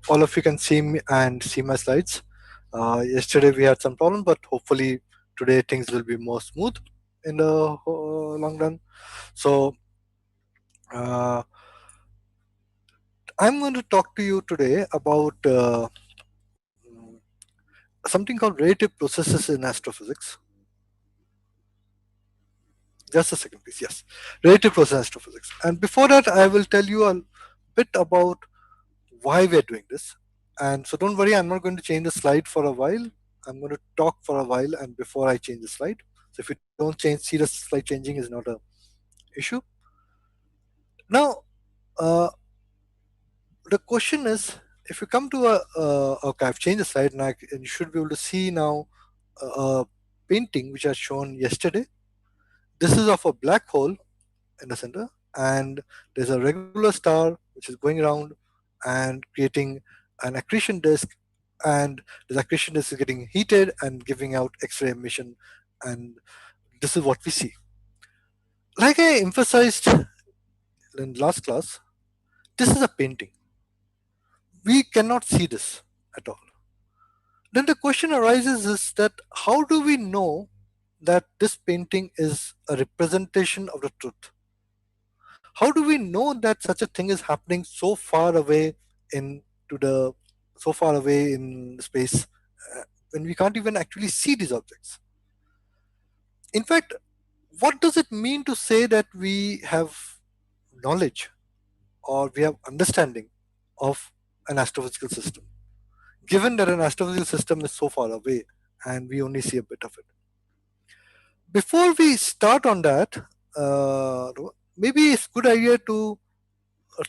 all of you can see me and see my slides. Yesterday we had some problem, but hopefully today things will be more smooth in the long run. So uh, I'm going to talk to you today about something called radiative processes in astrophysics. Just a second, please. Yes, radiative process astrophysics. And before that, I will tell you a bit about why we're doing this. And so don't worry, I'm not going to change the slide for a while. I'm going to talk for a while and before I change the slide. So if you don't see the slide changing is not a issue. Now, uh, the question is, if you come to okay, I've changed the slide and you should be able to see now a painting which I shown yesterday. This is of a black hole in the center, and there's a regular star which is going around and creating an accretion disk, and this accretion disk is getting heated and giving out X-ray emission, and this is what we see. Like I emphasized in last class, this is a painting. We cannot see this at all. Then the question arises is that how do we know that this painting is a representation of the truth? How do we know that such a thing is happening so far away in to the so far away in space when we can't even actually see these objects? In fact, what does it mean to say that we have knowledge or we have understanding of an astrophysical system, given that an astrophysical system is so far away and we only see a bit of it? Before we start on that, uh, maybe it's a good idea to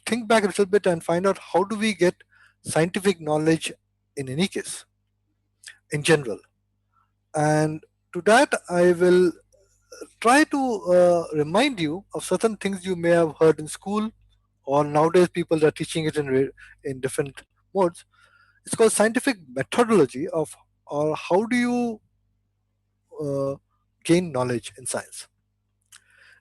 think back a little bit and find out how do we get scientific knowledge in any case, in general. And to that, I will try to remind you of certain things you may have heard in school, or nowadays people are teaching it in different modes. It's called scientific methodology of, or how do you uh, gain knowledge in science.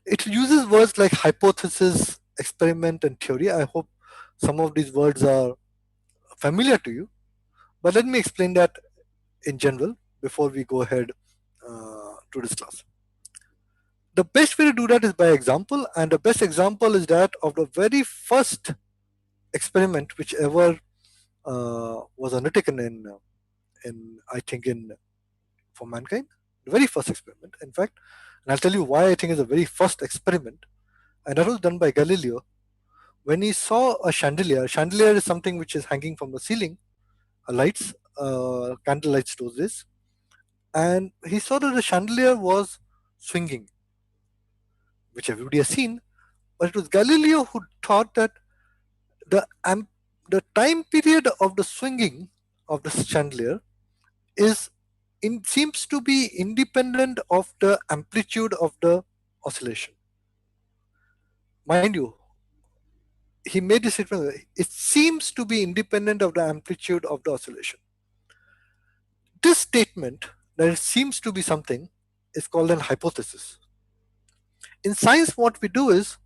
It uses words like hypothesis, experiment, and theory. I hope some of these words are familiar to you, but let me explain that in general before we go ahead to this class. The best way to do that is by example, and the best example is that of the very first experiment which ever was undertaken in I think in for mankind, the very first experiment, in fact, and I'll tell you why I think it's the very first experiment, and that was done by Galileo when he saw a chandelier. Chandelier is something which is hanging from the ceiling, lights, candle lights those days, and he saw that the chandelier was swinging, which everybody has seen. But it was Galileo who thought that the the time period of the swinging of the chandelier is seems to be independent of the amplitude of the oscillation. Mind you, he made this statement. It seems to be independent of the amplitude of the oscillation. This statement that it seems to be something is called an hypothesis. In science, what we do is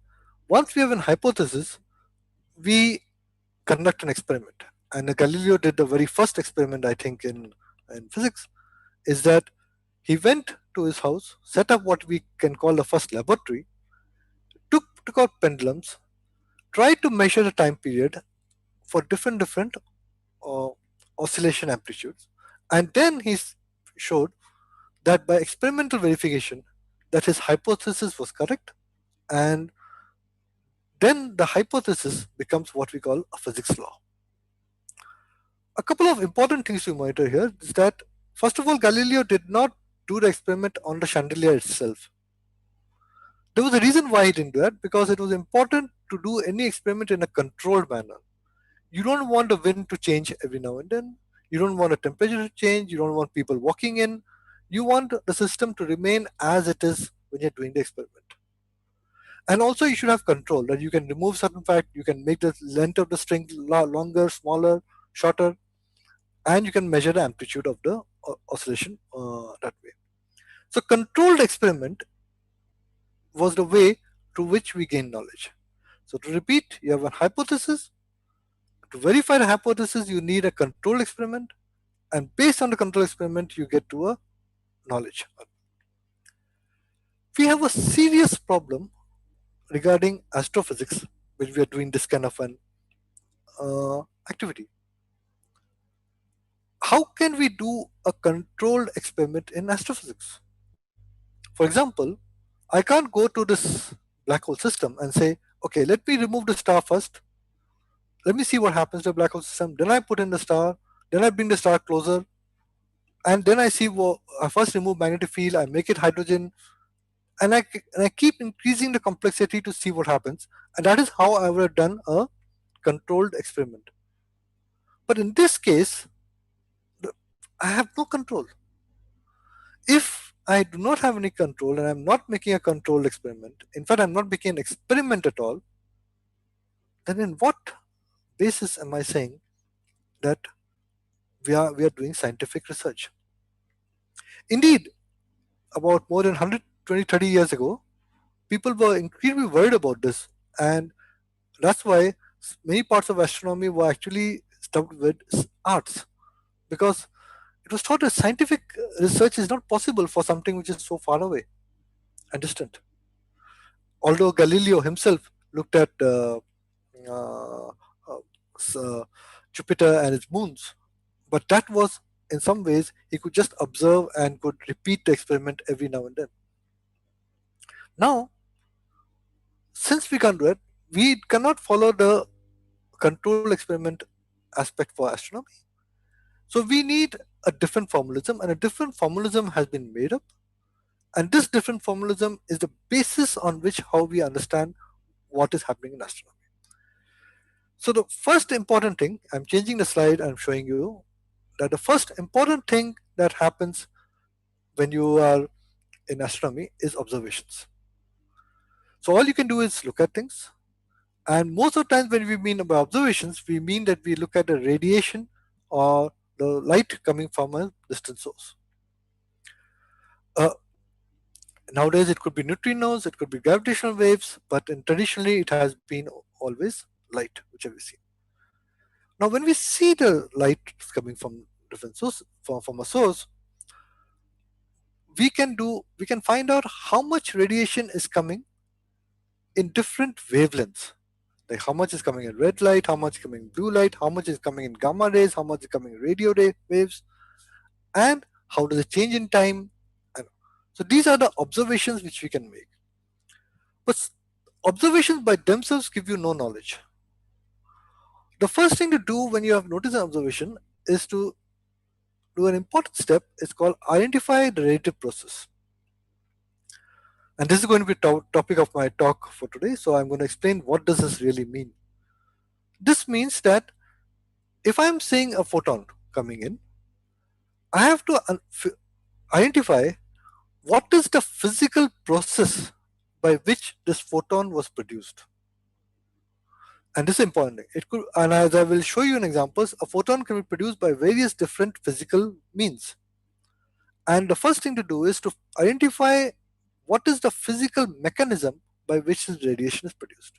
once we have an hypothesis, we conduct an experiment. And Galileo did the very first experiment, I think, in physics, is that he went to his house, set up what we can call the first laboratory, took out pendulums, tried to measure the time period for different uh, oscillation amplitudes, and then he showed that by experimental verification that his hypothesis was correct, and then the hypothesis becomes what we call a physics law. A couple of important things to monitor here is that, first of all, Galileo did not do the experiment on the chandelier itself. There was a reason why he didn't do that, because it was important to do any experiment in a controlled manner. You don't want the wind to change every now and then. You don't want the temperature to change. You don't want people walking in. You want the system to remain as it is when you're doing the experiment. And also, you should have control that you can remove certain fact, you can make the length of the string longer, smaller, shorter, and you can measure the amplitude of the oscillation that way. So, controlled experiment was the way through which we gain knowledge. So, to repeat, you have a hypothesis. To verify the hypothesis, you need a control experiment, and based on the control experiment, you get to a knowledge. We have a serious problem regarding astrophysics when we are doing this kind of an activity. How can we do a controlled experiment in astrophysics? For example, I can't go to this black hole system and say, okay, let me remove the star first. Let me see what happens to the black hole system. Then I put in the star. Then I bring the star closer. And then I see, well, I first remove magnetic field. I make it hydrogen. And I keep increasing the complexity to see what happens. And that is how I would have done a controlled experiment. But in this case, I have no control. If I do not have any control and I'm not making a controlled experiment, in fact, I'm not making an experiment at all, then in what basis am I saying that we are doing scientific research? Indeed, about more than 120, 30 years ago, people were incredibly worried about this. And that's why many parts of astronomy were actually stuffed with arts, because it was thought that scientific research is not possible for something which is so far away and distant. Although Galileo himself looked at uh, uh, Jupiter and its moons, but that was in some ways he could just observe and could repeat the experiment every now and then. Now, since we can't do it, we cannot follow the control experiment aspect for astronomy. So we need a different formalism, and a different formalism has been made up. And this different formalism is the basis on which how we understand what is happening in astronomy. So the first important thing, I'm changing the slide, I'm showing you that the first important thing that happens when you are in astronomy is observations. So all you can do is look at things. And most of the times when we mean by observations, we mean that we look at the radiation or the light coming from a distant source. Uh, Nowadays it could be neutrinos, it could be gravitational waves, but traditionally it has been always light, whichever we see. Now when we see the light coming from different source, from a source, we can find out how much radiation is coming in different wavelengths. Like how much is coming in red light, how much is coming in blue light, how much is coming in gamma rays, how much is coming in radio waves, and how does it change in time. And so these are the observations which we can make. But observations by themselves give you no knowledge. The first thing to do when you have noticed an observation is to do an important step. It's called identify the radiative process. And this is going to be topic of my talk for today. So I'm going to explain what does this really mean. This means that if I'm seeing a photon coming in, I have to identify what is the physical process by which this photon was produced. And this is important. It could, and as I will show you in examples, a photon can be produced by various different physical means. And the first thing to do is to identify what is the physical mechanism by which this radiation is produced.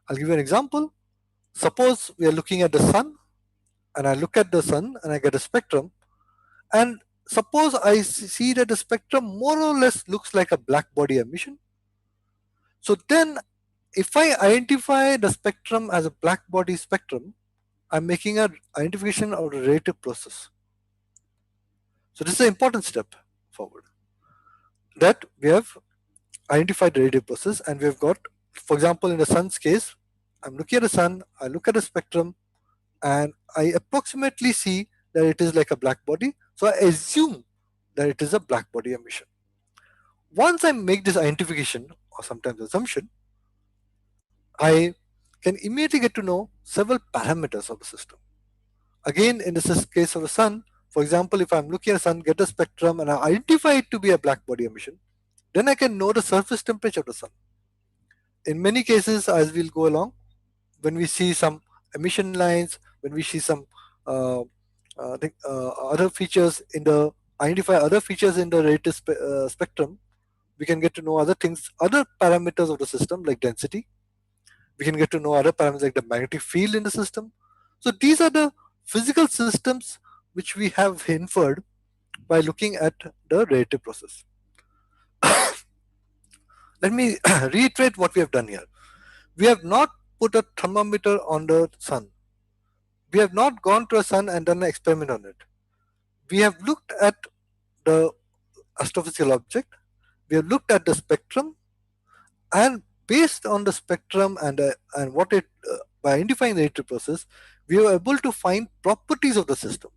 I'll give you an example. Suppose we are looking at the sun, and I look at the sun and I get a spectrum, and suppose I see that the spectrum more or less looks like a blackbody emission. So then if I identify the spectrum as a blackbody spectrum, I'm making an identification of the radiative process. So this is an important step forward. That we have identified the radiative process, and we've got, for example, in the sun's case, I'm looking at the sun, I look at the spectrum, and I approximately see that it is like a blackbody. So I assume that it is a blackbody emission. Once I make this identification, or sometimes assumption, I can immediately get to know several parameters of the system. Again, in this case of the sun, for example, if I'm looking at the sun, get a spectrum, and I identify it to be a blackbody emission, then I can know the surface temperature of the sun. In many cases, as we'll go along, when we see some emission lines, when we see some other features in the identify other features in the radiative spectrum, we can get to know other things, other parameters of the system like density. We can get to know other parameters like the magnetic field in the system. So these are the physical systems which we have inferred by looking at the radiative process. Let me reiterate what we have done here. We have not put a thermometer on the sun. We have not gone to a sun and done an experiment on it. We have looked at the astrophysical object, we have looked at the spectrum, and based on the spectrum and what it by identifying the radiative process, we were able to find properties of the system.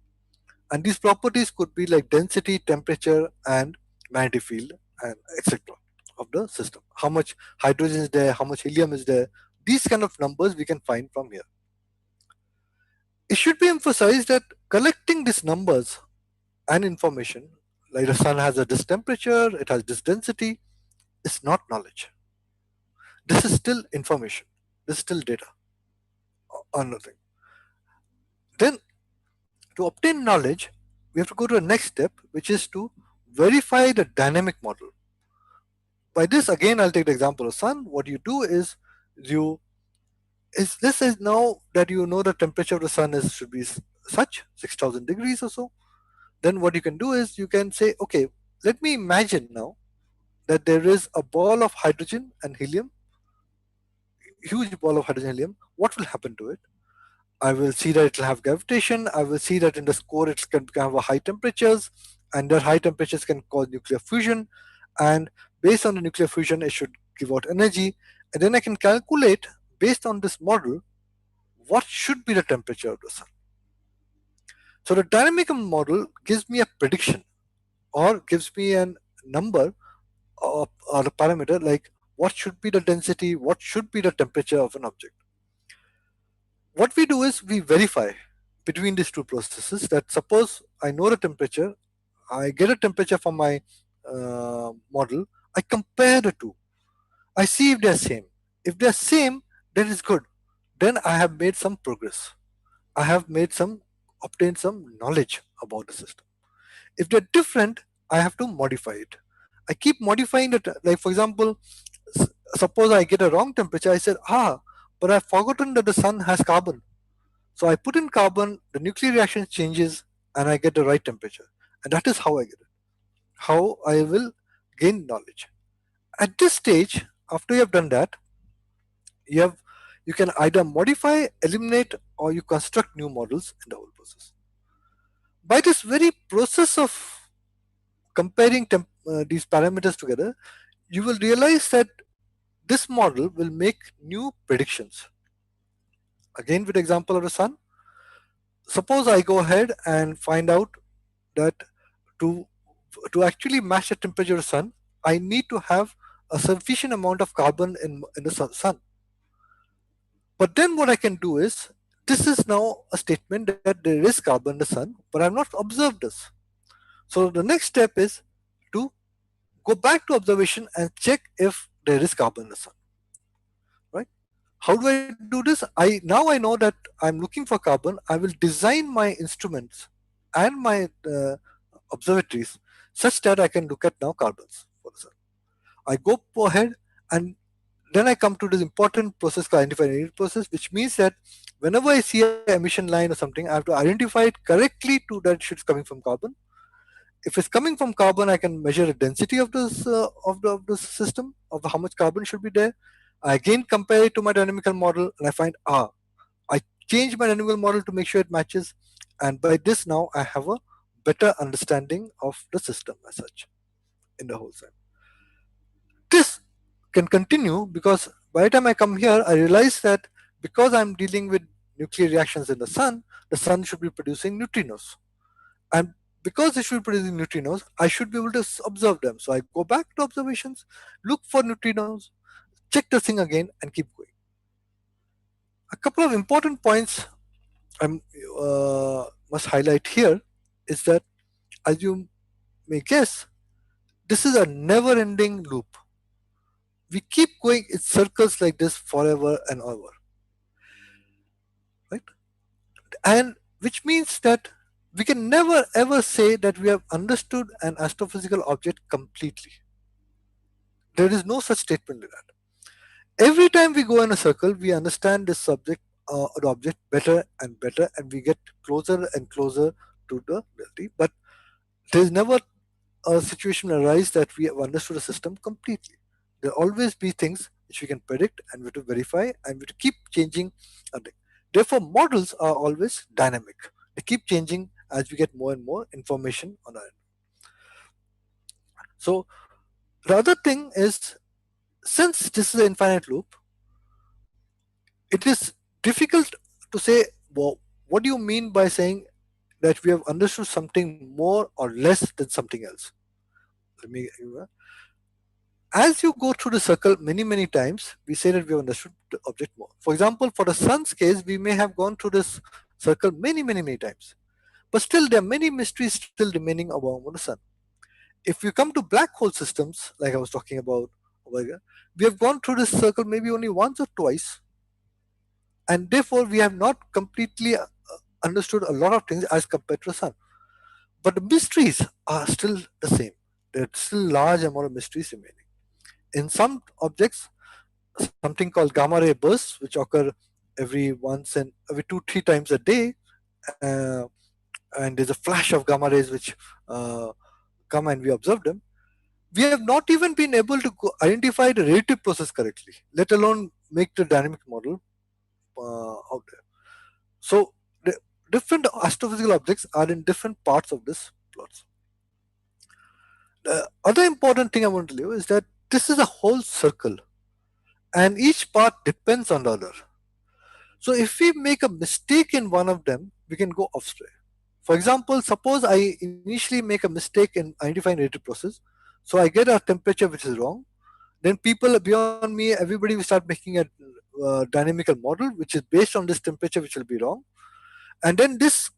And these properties could be like density, temperature, and magnetic field, and etc. of the system. How much hydrogen is there, how much helium is there, these kind of numbers we can find from here. It should be emphasized that collecting these numbers and information, like the sun has a this temperature, it has this density, is not knowledge. This is still information. This is still data or nothing. Then, to obtain knowledge, we have to go to the next step, which is to verify the dynamic model. By this, again, I'll take the example of sun. What you do is this is now that you know the temperature of the sun should be such 6,000 degrees or so. Then what you can do is you can say, okay, let me imagine now that there is a ball of hydrogen and helium, huge ball of hydrogen and helium. What will happen to it? I will see that it will have gravitation. I will see that in the core it can have a high temperatures, and that high temperatures can cause nuclear fusion. And based on the nuclear fusion, it should give out energy. And then I can calculate based on this model what should be the temperature of the sun. So the dynamic model gives me a prediction or gives me a number or a parameter like what should be the density, what should be the temperature of an object. What we do is we verify between these two processes that suppose I know the temperature, I get a temperature from my model, I compare the two, I see if they're same. If they're same, then it's good. Then I have made some progress. I have obtained some knowledge about the system. If they're different, I have to modify it. I keep modifying it. Like for example, suppose I get a wrong temperature, I said, but I've forgotten that the sun has carbon. So I put in carbon, the nuclear reaction changes, and I get the right temperature. And that is how I get it. How I will gain knowledge. At this stage, after you have done that, you can either modify, eliminate, or you construct new models in the whole process. By this very process of comparing these parameters together, you will realize that this model will make new predictions. Again, with the example of the sun, suppose I go ahead and find out that to actually match the temperature of the sun, I need to have a sufficient amount of carbon in the sun. But then what I can do is, this is now a statement that there is carbon in the sun, but I've not observed this. So the next step is to go back to observation and check if there is carbon in the sun. Right? How do I do this? Now I know that I'm looking for carbon. I will design my instruments and my observatories such that I can look at now carbons for the sun. I go ahead and then I come to this important process called identifying process, which means that whenever I see an emission line or something, I have to identify it correctly to that it's coming from carbon. If it's coming from carbon, I can measure the density of this of the system, of how much carbon should be there. I again compare it to my dynamical model, and I find I change my dynamical model to make sure it matches, and by this now I have a better understanding of the system as such in the whole thing. This can continue because by the time I come here, I realize that because I'm dealing with nuclear reactions in the sun should be producing neutrinos. And because it should be producing neutrinos, I should be able to observe them. So I go back to observations, look for neutrinos, check the thing again, and keep going. A couple of important points I must highlight here is that, as you may guess, this is a never-ending loop. We keep going in circles like this forever and ever, right? And which means that we can never ever say that we have understood an astrophysical object completely. There is no such statement in that. Every time we go in a circle, we understand this subject the object better and better, and we get closer and closer to the reality. But there's never a situation arise that we have understood a system completely. There will always be things which we can predict and we have to verify and we have to keep changing. a thing. Therefore, models are always dynamic. They keep changing as we get more and more information on our end. So the other thing is, since this is an infinite loop, it is difficult to say, well, what do you mean by saying that we have understood something more or less than something else? Let me As you go through the circle many times, we say that we have understood the object more. For example, for the sun's case, we may have gone through this circle many times, but still there are many mysteries still remaining about the sun. If you come to black hole systems, like I was talking about over here, we have gone through this circle maybe only once or twice, and therefore we have not completely understood a lot of things as compared to the sun. But the mysteries are still the same. There are still large amount of mysteries remaining. In some objects, something called gamma ray bursts, which occur every 2-3 times a day, uh, and there's a flash of gamma rays which uh, come and we observe them. We have not even been able to identify the radiative process correctly, let alone make the dynamic model out there. So the different astrophysical objects are in different parts of this plot. The other important thing I want to tell you is that this is a whole circle, and each part depends on the other. So if we make a mistake in one of them, we can go astray. For example, suppose I initially make a mistake in identifying radiative process, so I get a temperature which is wrong. Then people beyond me, everybody will start making a dynamical model which is based on this temperature, which will be wrong. And then this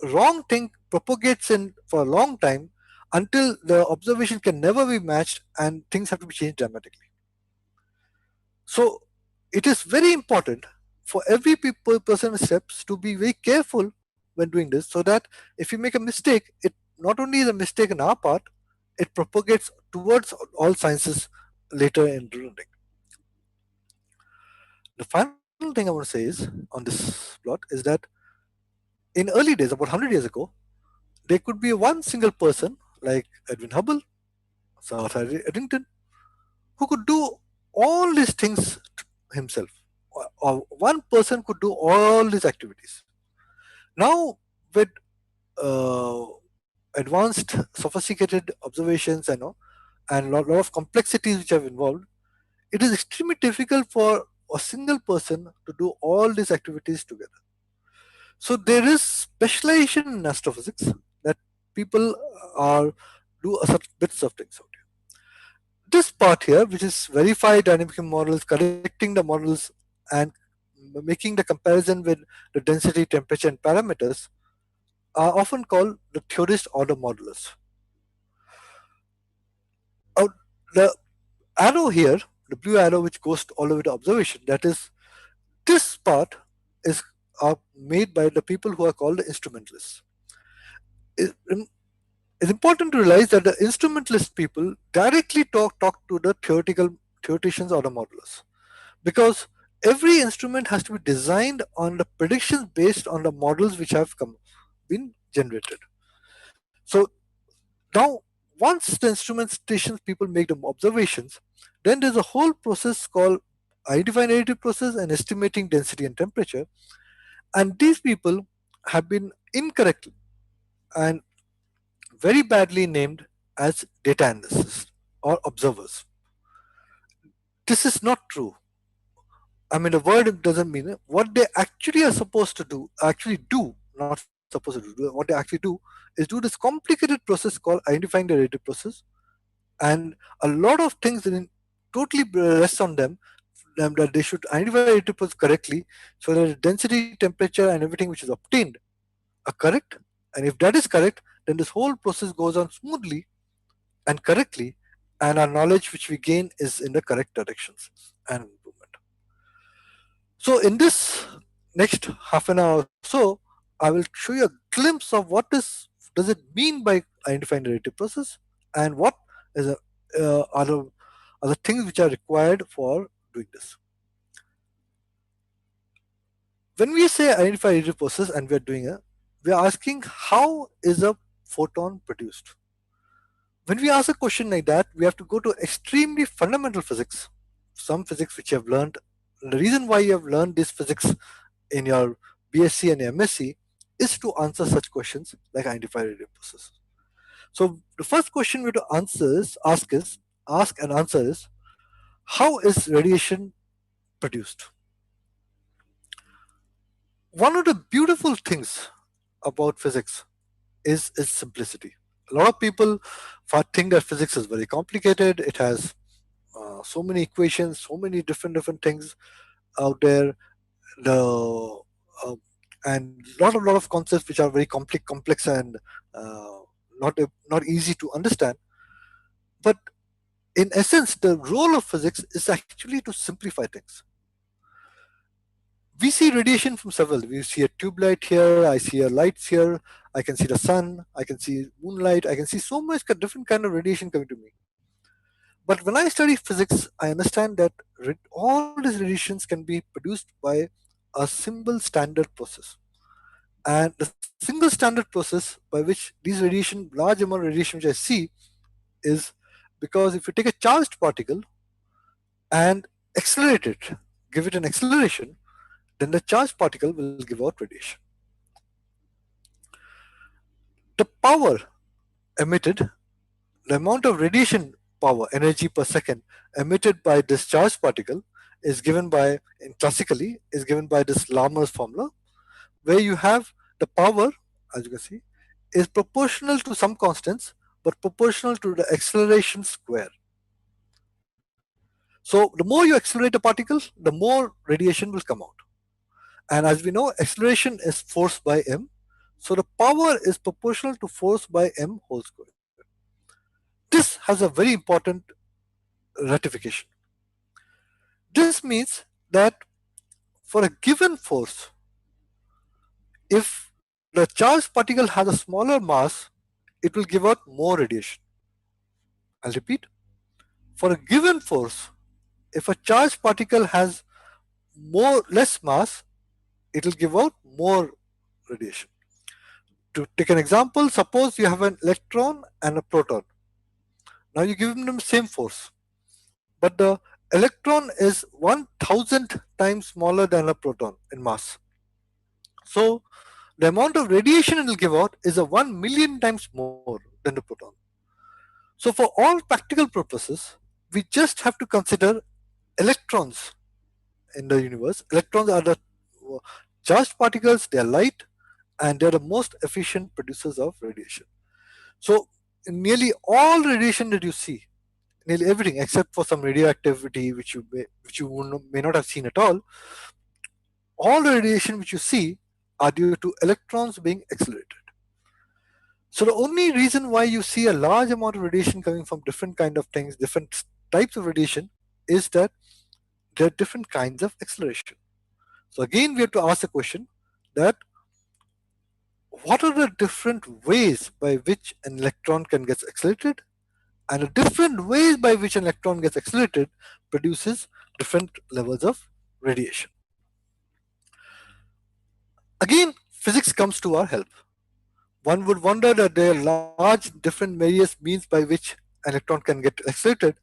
wrong thing propagates in for a long time until the observation can never be matched and things have to be changed dramatically. So it is very important for every person with steps to be very careful when doing this, so that if you make a mistake, it not only is a mistake in our part, it propagates towards all sciences later in learning. The final thing I want to say is on this plot is that in early days, about 100 years ago, there could be one single person like Edwin Hubble, Sir Arthur Eddington, who could do all these things himself. Or one person could do all these activities. Now, with uh, advanced, sophisticated observations, and lot of complexities which have involved, it is extremely difficult for a single person to do all these activities together. So there is specialization in astrophysics that people are do a such bits of things out here. This part here, which is verify dynamic models, correcting the models, and making the comparison with the density, temperature, and parameters, are often called the theorist order modelers. Uh, the arrow here, the blue arrow which goes all the way to observation, that is, this part is made by the people who are called the instrumentalists. It- it's important to realize that the instrumentalist people directly talk to the theoreticians or the modelers, because every instrument has to be designed on the predictions based on the models which have been generated. So now, once the instrumentation people make the observations, then there's a whole process called identifying radiative process and estimating density and temperature. And these people have been incorrect and very badly named as data analysts or observers. This is not true. I mean, the word doesn't mean it. What they actually are supposed to do, actually do, not supposed to do, what they actually do is do this complicated process called identifying the radiative process. And a lot of things totally rest on them that they should identify the radiative process correctly, so that the density, temperature, and everything which is obtained are correct. And if that is correct, then this whole process goes on smoothly and correctly, and our knowledge which we gain is in the correct directions and improvement. So in this next half an hour or so, I will show you a glimpse of what does it mean by identifying the radiative process, and what is are the things which are required for doing this. When we say identify radiative process and we are asking how is a photon produced. When we ask a question like that, we have to go to extremely fundamental physics, some physics which you have learned. The reason why you have learned this physics in your BSc and MSc is to answer such questions like identify radiative process. So the first question we have to ask and answer is, how is radiation produced? One of the beautiful things about physics is its simplicity. A lot of people think that physics is very complicated. It has so many equations, so many different things out there. The uh, and lot of concepts which are very complex and uh, not easy to understand. But in essence, the role of physics is actually to simplify things. We see radiation from several. We see a tube light here. I see a lights here. I can see the sun. I can see moonlight. I can see so much different kind of radiation coming to me. But when I study physics, I understand that all these radiations can be produced by a single standard process. And the single standard process by which these radiation, large amount of radiation which I see, is because if you take a charged particle and accelerate it, give it an acceleration, then the charged particle will give out radiation. The power emitted, the amount of radiation power, energy per second emitted by this charged particle is given by, in classically, is given by this Larmor's formula, where you have the power, as you can see, is proportional to some constants, but proportional to the acceleration square. So the more you accelerate a particle, the more radiation will come out. And as we know, acceleration is force by m. So the power is proportional to force by m whole square. This has a very important ratification. This means that for a given force, if the charged particle has a smaller mass, it will give out more radiation. I'll repeat. For a given force, if a charged particle has less mass, it will give out more radiation. To take an example, suppose you have an electron and a proton. Now you give them the same force, but the electron is 1,000 times smaller than a proton in mass. So the amount of radiation it will give out is a 1 million times more than the proton. So for all practical purposes, we just have to consider electrons in the universe. Electrons are the charged particles, they are light, and they're the most efficient producers of radiation. So nearly all radiation that you see, nearly everything except for some radioactivity which you may not have seen at all the radiation which you see are due to electrons being accelerated. So the only reason why you see a large amount of radiation coming from different kind of things, different types of radiation, is that there are different kinds of acceleration. So again, we have to ask the question that what are the different ways by which an electron can get accelerated, and the different ways by which an electron gets accelerated produces different levels of radiation. Again, physics comes to our help. One would wonder that there are large different various means by which an electron can get accelerated,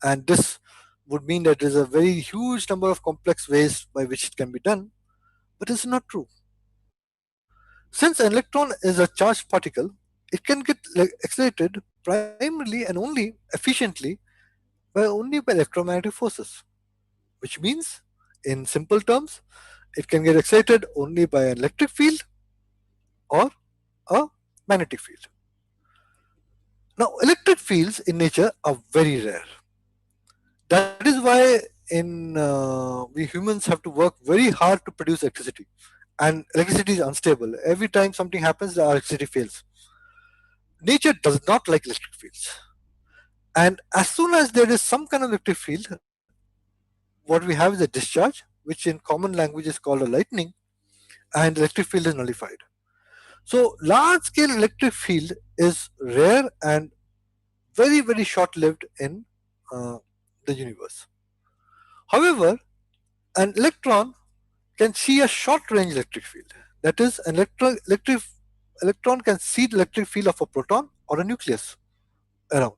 and this would mean that there's a very huge number of complex ways by which it can be done, but it's not true. Since an electron is a charged particle, it can get accelerated primarily and only efficiently only by electromagnetic forces, which means, in simple terms, it can get excited only by an electric field or a magnetic field. Now, electric fields in nature are very rare. That is why we humans have to work very hard to produce electricity. And electricity is unstable. Every time something happens, the electricity fails. Nature does not like electric fields. And as soon as there is some kind of electric field, what we have is a discharge, which in common language is called a lightning, and the electric field is nullified. So large scale electric field is rare and very short lived in uh, the universe. However, an electron can see a short range electric field. That is, an electron can see the electric field of a proton or a nucleus around.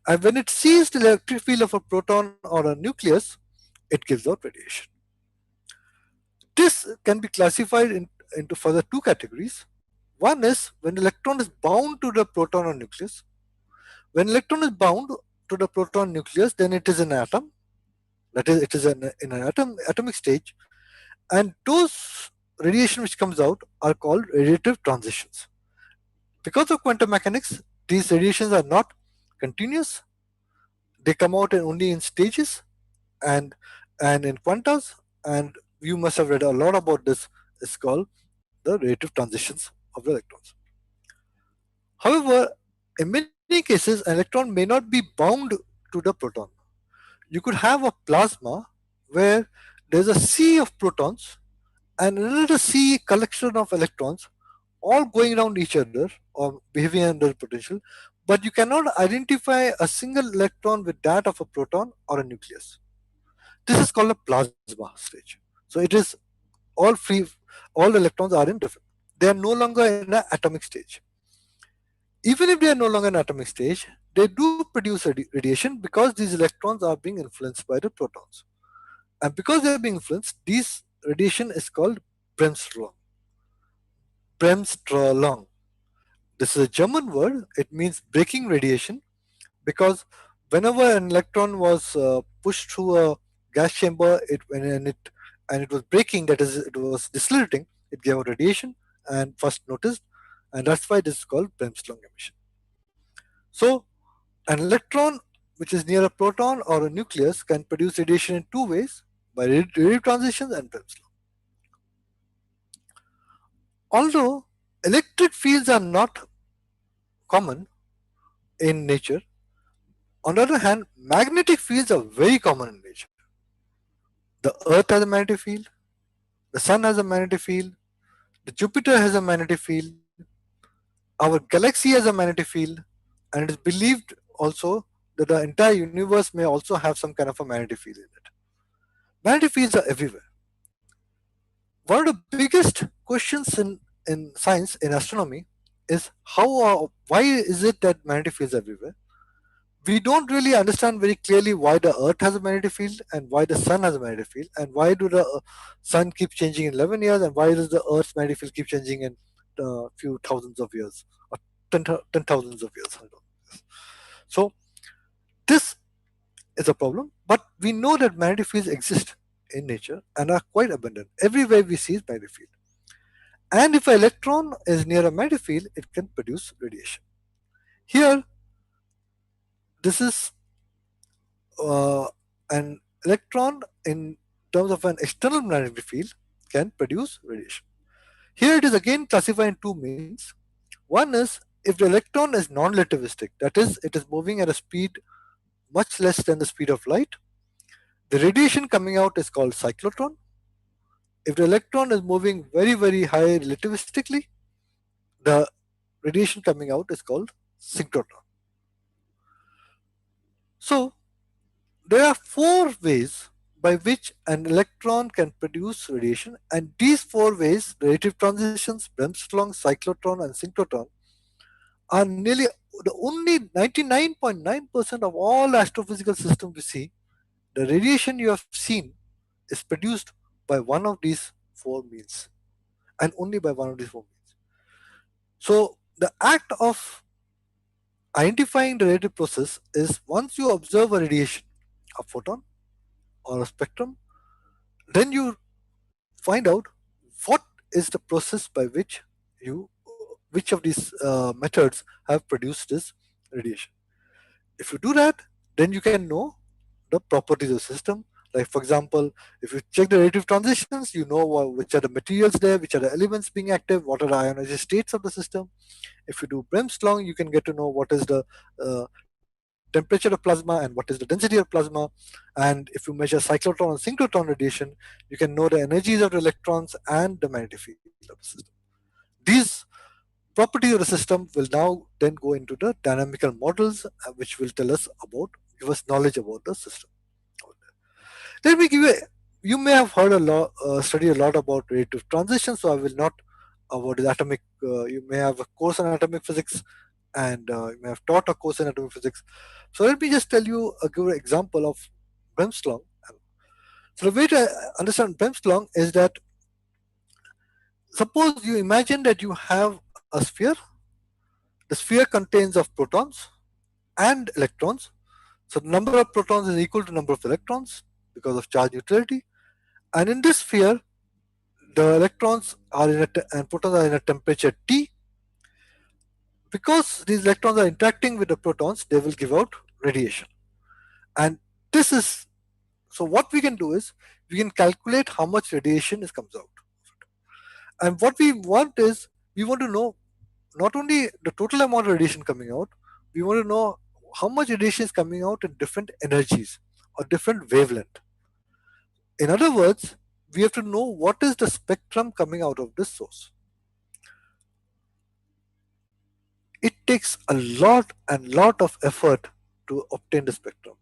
And when it sees the electric field of a proton or a nucleus, it gives out radiation. This can be classified into further two categories. One is when the electron is bound to the proton or nucleus. When electron is bound to the proton nucleus, then it is an atom. That is, it is in an atomic stage, and those radiation which comes out are called radiative transitions. Because of quantum mechanics, these radiations are not continuous. They come out only in stages and in quantas, and you must have read a lot about this. It's called the radiative transitions of the electrons. However, in many cases, an electron may not be bound to the proton. You could have a plasma where there's a sea of protons and another sea collection of electrons all going around each other or behaving under potential, but you cannot identify a single electron with that of a proton or a nucleus. This is called a plasma stage. So it is all free, all the electrons are in different. They are no longer in an atomic stage. Even if they are no longer in atomic stage, they do produce radiation because these electrons are being influenced by the protons. And because they are being influenced, this radiation is called Bremsstrahlung. Bremsstrahlung. This is a German word. It means breaking radiation because whenever an electron was pushed through a gas chamber, it was breaking. That is, it was decelerating. It gave out radiation and first noticed, and that's why this is called Bremsstrahlung emission. So, an electron which is near a proton or a nucleus can produce radiation in two ways, by radiative transitions and Bremsstrahlung. Although electric fields are not common in nature, on the other hand, magnetic fields are very common in nature. The Earth has a magnetic field, the Sun has a magnetic field, the Jupiter has a magnetic field, our galaxy has a magnetic field, and it is believed also that the entire universe may also have some kind of a magnetic field in it. Magnetic fields are everywhere. One of the biggest questions in science, in astronomy, is why is it that magnetic fields are everywhere? We don't really understand very clearly why the Earth has a magnetic field and why the Sun has a magnetic field, and why do the Sun keep changing in 11 years, and why does the Earth's magnetic field keep changing in a few thousands of years or 10 thousands of years. I don't know. So this is a problem, but we know that magnetic fields exist in nature and are quite abundant. Everywhere we see is magnetic field. And if an electron is near a magnetic field, it can produce radiation. Here, this is an electron in terms of an external magnetic field can produce radiation. Here it is again classified in two means. One is if the electron is non-relativistic, that is, it is moving at a speed much less than the speed of light, the radiation coming out is called cyclotron. If the electron is moving very, very high relativistically, the radiation coming out is called synchrotron. So, there are four ways by which an electron can produce radiation, and these four ways, radiative transitions, Bremsstrahlung, cyclotron, and synchrotron, are nearly the only 99.9% of all astrophysical systems we see. The radiation you have seen is produced by one of these four means, and only by one of these four means. So, the act of identifying the radiative process is once you observe a radiation, a photon or a spectrum, then you find out what is the process by which of these methods have produced this radiation. If you do that, then you can know the properties of the system. Like, for example, if you check the radiative transitions, you know which are the materials there, which are the elements being active, what are the ionization states of the system. If you do Bremsstrahlung, you can get to know what is the temperature of plasma and what is the density of plasma. And if you measure cyclotron and synchrotron radiation, you can know the energies of the electrons and the magnetic field of the system. These properties of the system will now then go into the dynamical models, which will tell us about, give us knowledge about the system. Let me give you You may have heard studied a lot about radiative transition, so I will not about the atomic. You may have a course on atomic physics, and you may have taught a course in atomic physics. So let me just tell you a good example of Bremsstrahlung. So the way to understand Bremsstrahlung is that suppose you imagine that you have a sphere. The sphere contains of protons and electrons. So the number of protons is equal to number of electrons because of charge neutrality. And in this sphere, the electrons are and protons are in a temperature T. Because these electrons are interacting with the protons, they will give out radiation. And this is so what we can do is we can calculate how much radiation is comes out. And what we want is we want to know not only the total amount of radiation coming out, we want to know how much radiation is coming out in different energies or different wavelength. In other words, we have to know what is the spectrum coming out of this source. It takes a lot of effort to obtain the spectrum.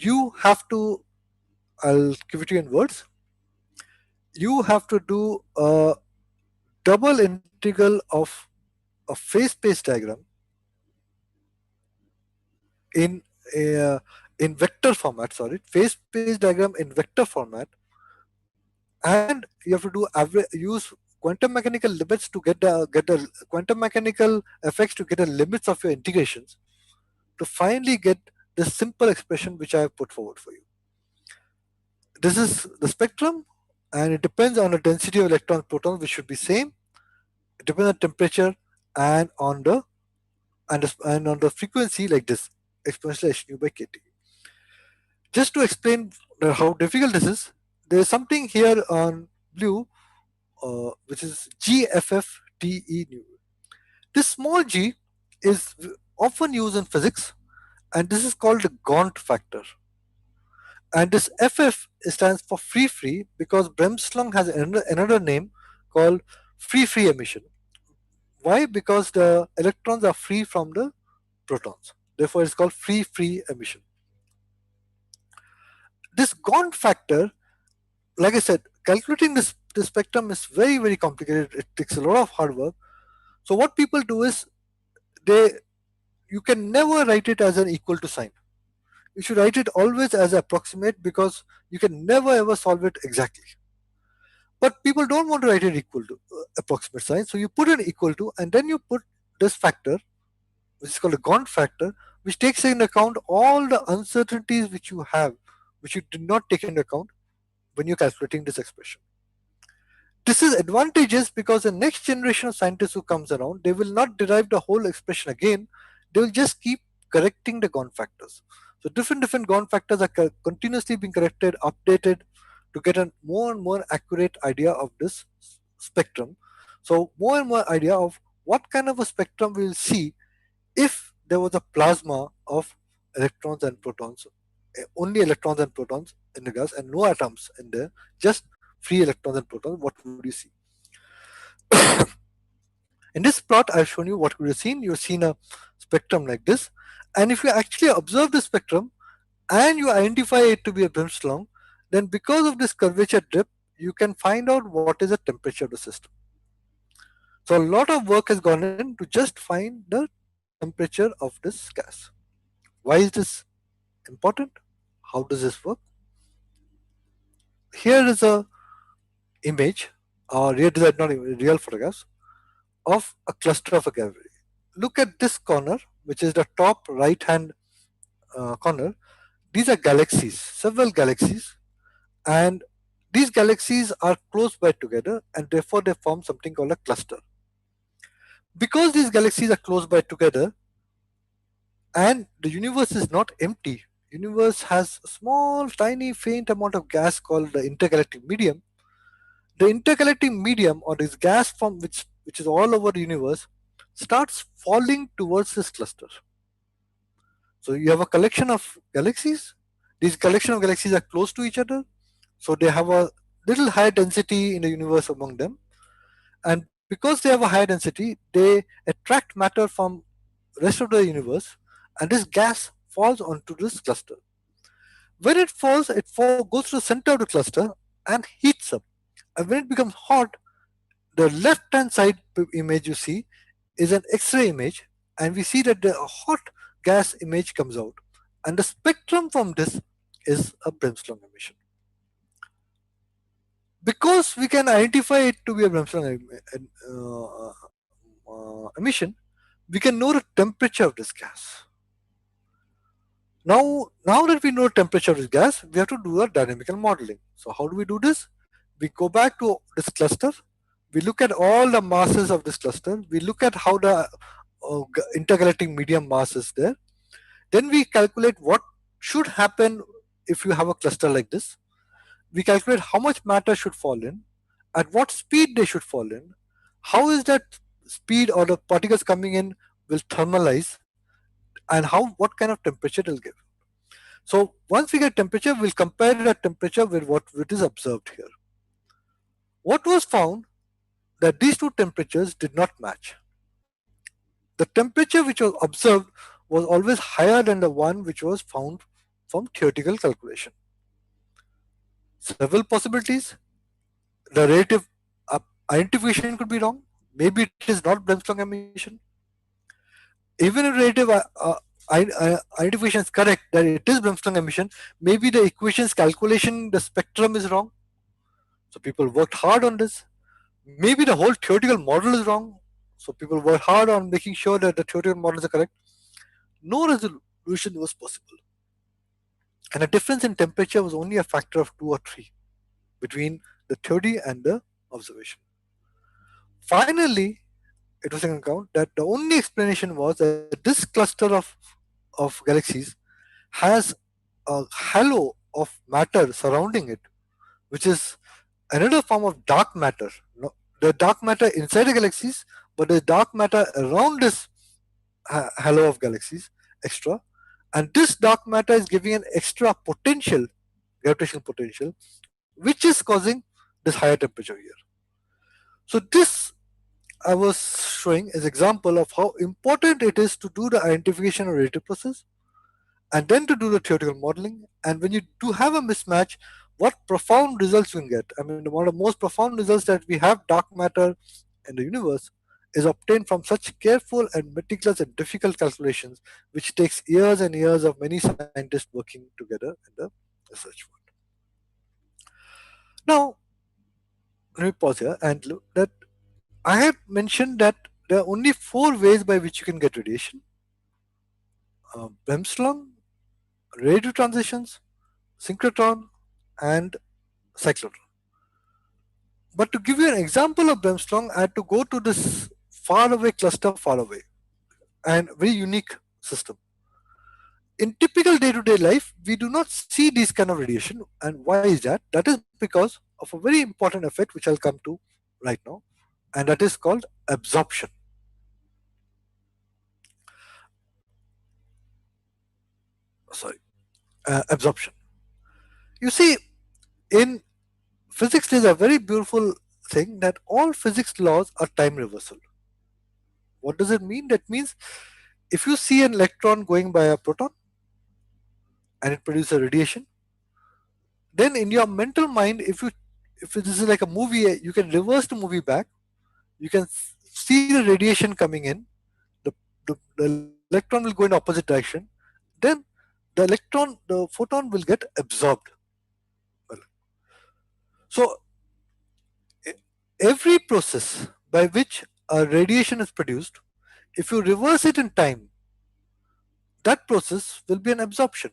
You have to, I'll give it to you in words, you have to do a double integral of a phase space diagram in uh, in vector format, sorry, phase space diagram in vector format, and you have to do use quantum mechanical limits to get the quantum mechanical effects to get the limits of your integrations to finally get this simple expression which I have put forward for you. This is the spectrum, and it depends on the density of electrons protons, which should be same. It depends on temperature and on the and on the frequency like this exponential h nu by kt. Just to explain how difficult this is, there is something here on blue, which is GFFTE nu. This small g is often used in physics, and this is called the Gaunt factor. And this FF stands for free because Bremsstrahlung has another name called free emission. Why? Because the electrons are free from the protons. Therefore, it's called free emission. This Gaunt factor, like I said, calculating this spectrum is very complicated. It takes a lot of hard work. So what people do is they you can never write it as an equal to sign. You should write it always as approximate because you can never ever solve it exactly. But people don't want to write it equal to approximate sign, so you put an equal to, and then you put this factor, which is called a Gaunt factor, which takes into account all the uncertainties which you have, which you did not take into account when you're calculating this expression. This is advantageous because the next generation of scientists who comes around, they will not derive the whole expression again. They will just keep correcting the Gaunt factors. So different Gaunt factors are continuously being corrected, updated to get a more and more accurate idea of this spectrum. So more and more idea of what kind of a spectrum we will see if there was a plasma of electrons and protons, only electrons and protons in the gas and no atoms in there, just free electrons and protons, what would you see? In this plot, I've shown you what you've seen. You've seen a spectrum like this. And if you actually observe the spectrum and you identify it to be a Bremsstrahlung, then because of this curvature dip, you can find out what is the temperature of the system. So a lot of work has gone in to just find the temperature of this gas. Why is this important? How does this work? Here is a image, or not real photographs, of a cluster of a galaxy. Look at this corner, which is the top right hand corner. These are galaxies, several galaxies, and these galaxies are close by together, and therefore they form something called a cluster. Because these galaxies are close by together, and the universe is not empty, universe has a small, tiny, faint amount of gas called the intergalactic medium. The intergalactic medium, or this gas form which is all over the universe, starts falling towards this cluster. So you have a collection of galaxies. These collection of galaxies are close to each other, so they have a little higher density in the universe among them. And because they have a higher density, they attract matter from rest of the universe, and this gas falls onto this cluster. When it falls, goes to the center of the cluster and heats up. And when it becomes hot, the left hand side image you see is an X-ray image, and we see that the hot gas image comes out, and the spectrum from this is a Bremsstrahlung emission. Because we can identify it to be a Bremsstrahlung emission, we can know the temperature of this gas. Now that we know the temperature of this gas, we have to do a dynamical modeling. So how do we do this? We go back to this cluster. We look at all the masses of this cluster. We look at how the intergalactic medium mass is there. Then we calculate what should happen if you have a cluster like this. We calculate how much matter should fall in, at what speed they should fall in, how is that speed or the particles coming in will thermalize, and what kind of temperature it will give. So once we get temperature, we'll compare that temperature with what it is observed here. What was found that these two temperatures did not match. The temperature which was observed was always higher than the one which was found from theoretical calculation. Several possibilities. The relative identification could be wrong. Maybe it is not Bremsstrahlung emission. Even if relative identification is correct that it is Bremsstrahlung emission, maybe the equations calculation, the spectrum is wrong. So people worked hard on this. Maybe the whole theoretical model is wrong. So people worked hard on making sure that the theoretical models are correct. No resolution was possible. And the difference in temperature was only a factor of 2 or 3 between the theory and the observation. Finally, it was taken account that the only explanation was that this cluster of galaxies has a halo of matter surrounding it, which is another form of dark matter. No, the dark matter inside the galaxies, but the dark matter around this halo of galaxies extra, and this dark matter is giving an extra potential, gravitational potential, which is causing this higher temperature here. So this I was showing as example of how important it is to do the identification of relative process and then to do the theoretical modeling. And when you do have a mismatch, what profound results you can get. I mean, one of the most profound results that we have dark matter in the universe is obtained from such careful and meticulous and difficult calculations, which takes years and years of many scientists working together in the research world. Now, let me pause here and look that I have mentioned that there are only 4 ways by which you can get radiation: Bremsstrahlung, radiative transitions, synchrotron, and cyclotron. But to give you an example of Bremsstrahlung, I had to go to this faraway cluster far away and very unique system. In typical day-to-day life, we do not see these kind of radiation. And why is that? That is because of a very important effect which I'll come to right now, and that is called absorption. Sorry, absorption. You see, in physics, there's a very beautiful thing that all physics laws are time reversal. What does it mean? That means if you see an electron going by a proton and it produces a radiation, then in your mental mind, if this is like a movie, you can reverse the movie back. You can see the radiation coming in. The electron will go in opposite direction. Then the photon will get absorbed. Well, so every process by which a radiation is produced, if you reverse it in time, that process will be an absorption.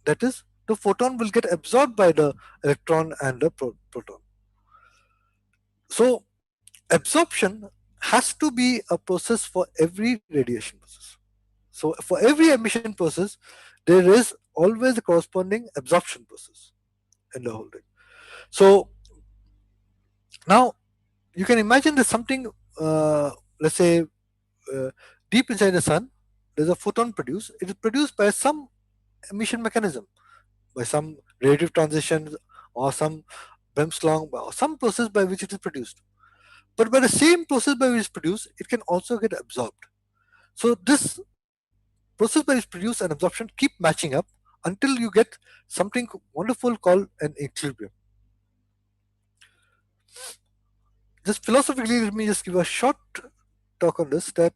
That is, the photon will get absorbed by the electron and the proton. So absorption has to be a process for every radiation process. So for every emission process, there is always a corresponding absorption process in the whole thing. So now you can imagine there's something, let's say, uh, deep inside the sun, there's a photon produced. It is produced by some emission mechanism, by some radiative transition or some Bremsstrahlung or some process by which it is produced. But by the same process by which it's produced, it can also get absorbed. So this process by which produce and absorption keep matching up until you get something wonderful called an equilibrium. Just philosophically, let me just give a short talk on this, that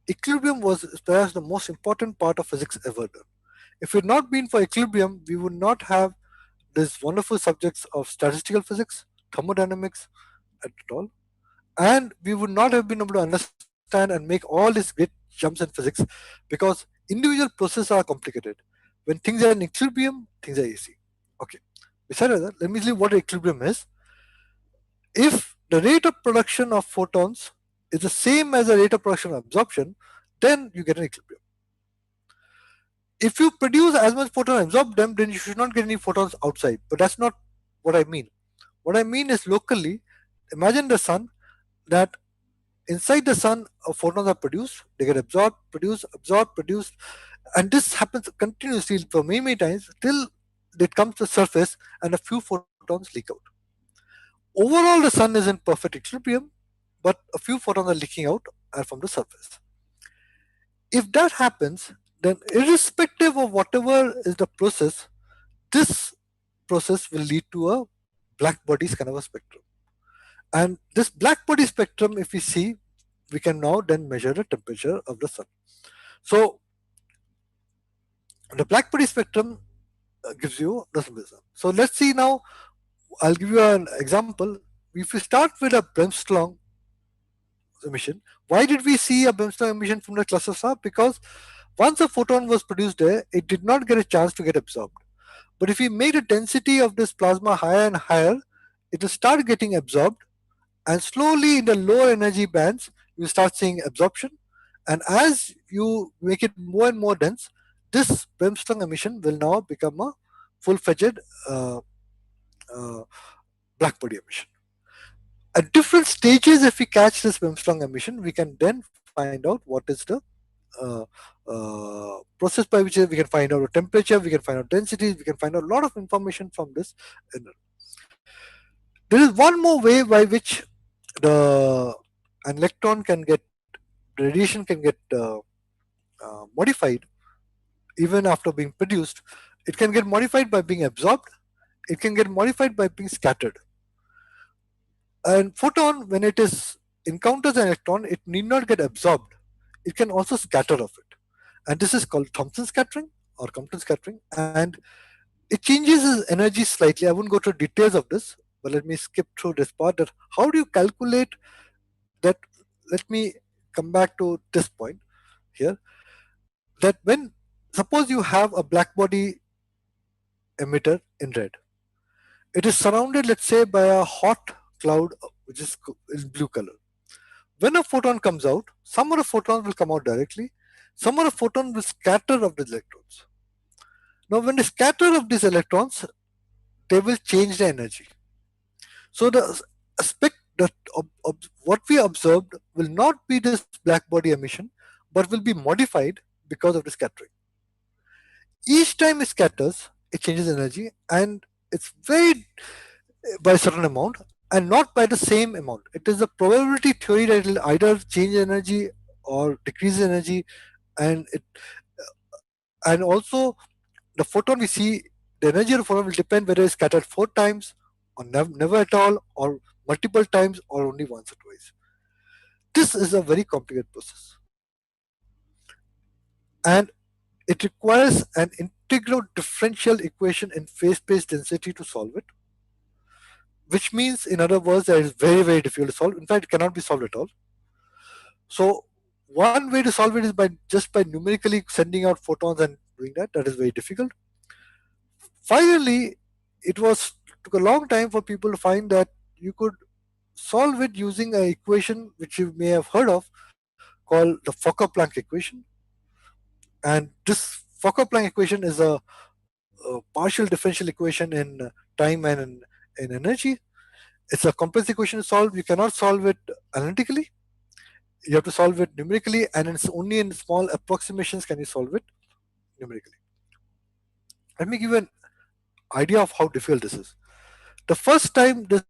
equilibrium was perhaps the most important part of physics ever done. If it had not been for equilibrium, we would not have these wonderful subjects of statistical physics, thermodynamics at all, and we would not have been able to understand and make all these great jumps in physics, because individual processes are complicated. When things are in equilibrium, things are easy. Okay. Besides that, let me see what equilibrium is. If the rate of production of photons is the same as the rate of production of absorption, then you get an equilibrium. If you produce as much photon and absorb them, then you should not get any photons outside. But that's not what I mean. What I mean is locally, imagine the sun, that inside the sun, photons are produced, they get absorbed, produced, and this happens continuously for many, many times till it comes to the surface and a few photons leak out. Overall, the sun is in perfect equilibrium, but a few photons are leaking out from the surface. If that happens, then irrespective of whatever is the process, this process will lead to a black bodies kind of a spectrum. And this black body spectrum, if we see, we can now then measure the temperature of the sun. So the black body spectrum gives you the sun. So let's see now. I'll give you an example. If we start with a Bremsstrahlung emission, why did we see a Bremsstrahlung emission from the cluster star? Because once a photon was produced there, it did not get a chance to get absorbed. But if we make the density of this plasma higher and higher, it will start getting absorbed, and slowly in the lower energy bands, you start seeing absorption. And as you make it more and more dense, this Bremsstrahlung emission will now become a full-fledged uh, uh, blackbody emission. At different stages, if we catch this Bremsstrahlung emission, we can then find out what is the process by which we can find out the temperature, we can find out densities, we can find out a lot of information from this. There is one more way by which the an electron can get, radiation can get modified even after being produced. It can get modified by being absorbed, it can get modified by being scattered. And photon, when it is encounters an electron, it need not get absorbed, it can also scatter of it. And this is called Thomson scattering or Compton scattering, and it changes its energy slightly. I won't go through details of this, but let me skip through this part, that how do you calculate that. Let me come back to this point here, that when, suppose you have a black body emitter in red, it is surrounded, let's say, by a hot cloud which is in blue color. When a photon comes out, some of the photons will come out directly, some of the photons will scatter of the electrons. Now when they scatter of these electrons, they will change the energy. So the aspect that what we observed will not be this black body emission, but will be modified because of the scattering. Each time it scatters, it changes energy, and it's very by a certain amount and not by the same amount. It is a probability theory that it will either change energy or decrease energy, and it and also the photon we see, the energy of the photon will depend whether it's scattered 4 times or never at all, or multiple times, or only once or twice. This is a very complicated process, and it requires an integral differential equation in phase space density to solve it, which means, in other words, that it is very, very difficult to solve. In fact, it cannot be solved at all. So one way to solve it is by just by numerically sending out photons and doing that. That is very difficult. Finally, it was took a long time for people to find that you could solve it using an equation which you may have heard of, called the Fokker-Planck equation. And this Fokker-Planck equation is a partial differential equation in time and in energy. It's a complex equation to solve. You cannot solve it analytically. You have to solve it numerically, and it's only in small approximations can you solve it numerically. Let me give you an idea of how difficult this is. The first time this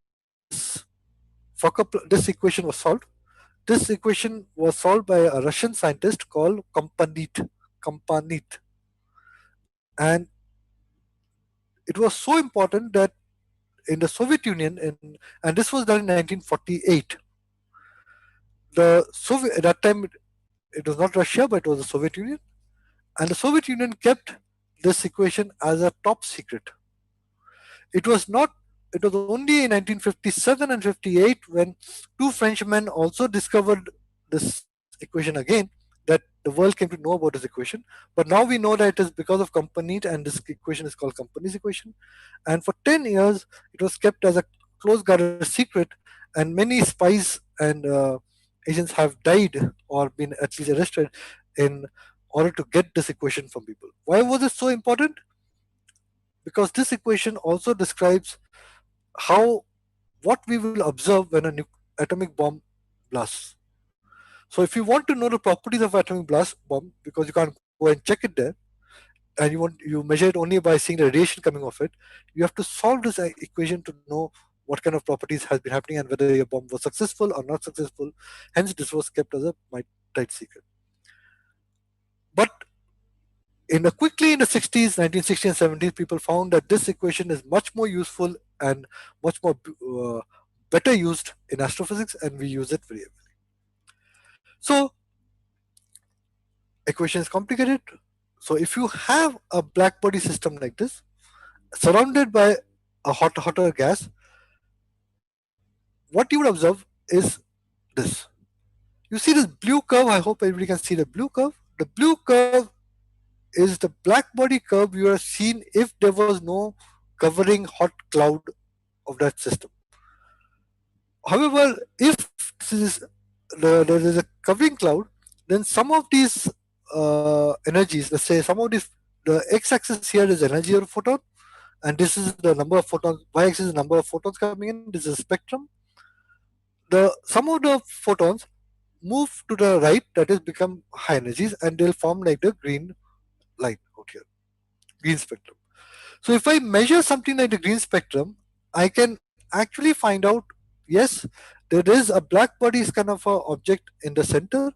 equation was solved, this equation was solved by a Russian scientist called Kompanit. And it was so important that in the Soviet Union, and this was done in 1948, the Soviet, at that time it was not Russia, but it was the Soviet Union, and the Soviet Union kept this equation as a top secret. It was not. It was only in 1957 and 58 when two Frenchmen also discovered this equation again, that the world came to know about this equation. But now we know that it is because of companies, and this equation is called companies equation. And for 10 years, it was kept as a close guarded secret, and many spies and agents have died or been at least arrested in order to get this equation from people. Why was it so important? Because this equation also describes how what we will observe when a atomic bomb blasts. So if you want to know the properties of atomic blast bomb, because you can't go and check it there, and you measure it only by seeing the radiation coming off it, you have to solve this equation to know what kind of properties has been happening and whether your bomb was successful or not successful. Hence, this was kept as a tight secret. But quickly in the 60s, 1960s and 70s, people found that this equation is much more useful and much more better used in astrophysics, and we use it very heavily. So, equation is complicated. So, if you have a black body system like this, surrounded by a hotter gas, what you would observe is this. You see this blue curve. I hope everybody can see the blue curve. The blue curve is the black body curve you have seen if there was no covering hot cloud of that system. However, if there is a covering cloud, then some of these energies, let's say some of these, the x-axis here is energy of a photon, and this is the number of photons. Y-axis is the number of photons coming in. This is a spectrum. Some of the photons move to the right, that is become high energies, and they'll form like the green line out here, green spectrum. So if I measure something like the green spectrum, I can actually find out, yes, there is a black body kind of a object in the center,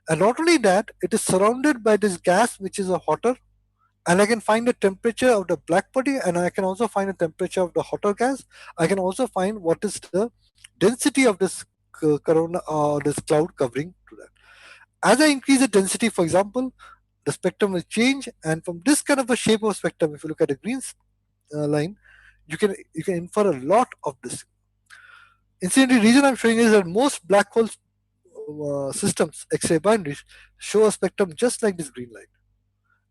and not only that, it is surrounded by this gas which is a hotter, and I can find the temperature of the black body, and I can also find the temperature of the hotter gas. I can also find what is the density of this corona or this cloud covering to that. As I increase the density, for example, the spectrum will change, and from this kind of a shape of spectrum, if you look at the green line, you can infer a lot of this. Incidentally, the reason I'm showing is that most black hole systems, X-ray binaries, show a spectrum just like this green line.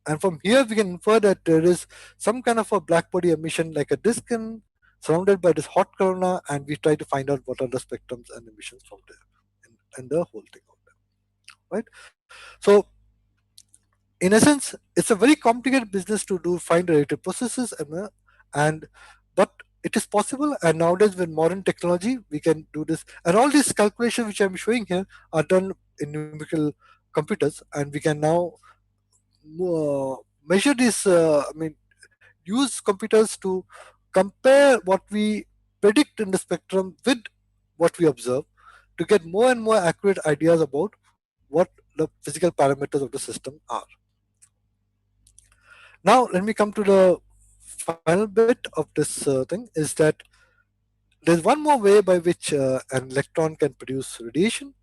And from here, we can infer that there is some kind of a black body emission, like a disk surrounded by this hot corona, and we try to find out what are the spectrums and emissions from there, and the whole thing out there, right? So, in essence, it's a very complicated business to find related processes, and but it is possible. And nowadays, with modern technology, we can do this. And all these calculations which I'm showing here are done in numerical computers, and we can now measure this. Use computers to compare what we predict in the spectrum with what we observe to get more and more accurate ideas about what the physical parameters of the system are. Now, let me come to the final bit of this thing, is that there's one more way by which an electron can produce radiation,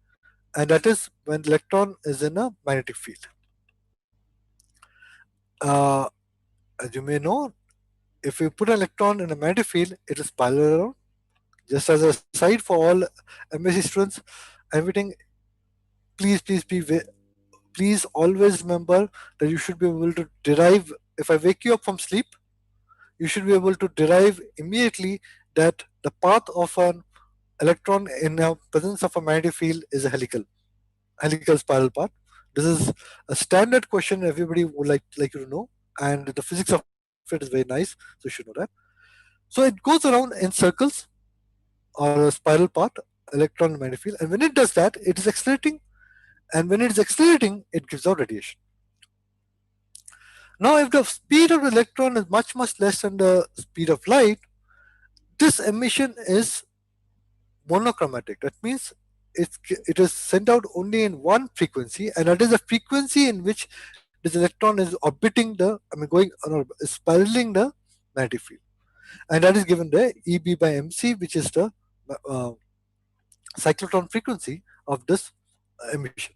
and that is when the electron is in a magnetic field. Uh, as you may know, if you put an electron in a magnetic field, it will spiral around. Just as a side for all MSc students, everything, please always remember that you should be able to derive. If I wake you up from sleep, you should be able to derive immediately that the path of an electron in the presence of a magnetic field is a helical spiral path. This is a standard question everybody would like you to know, and the physics of it is very nice, so you should know that. So it goes around in circles or a spiral path, electron magnetic field, and when it does that, it is accelerating, and when it is accelerating, it gives out radiation. Now, if the speed of the electron is much less than the speed of light, this emission is monochromatic. That means it is sent out only in one frequency, and that is the frequency in which this electron is orbiting going or spiraling the magnetic field, and that is given there EB by MC, which is the uh, cyclotron frequency of this emission.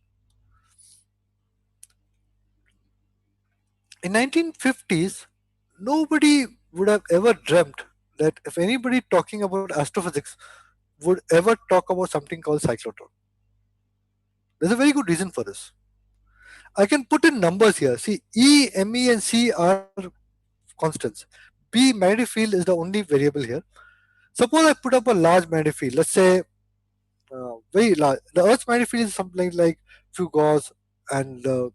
In 1950s, nobody would have ever dreamt that if anybody talking about astrophysics would ever talk about something called cyclotron. There's a very good reason for this. I can put in numbers here. See, E, ME, and C are constants. B, magnetic field, is the only variable here. Suppose I put up a large magnetic field, let's say very large. The Earth's magnetic field is something like few gauss, and the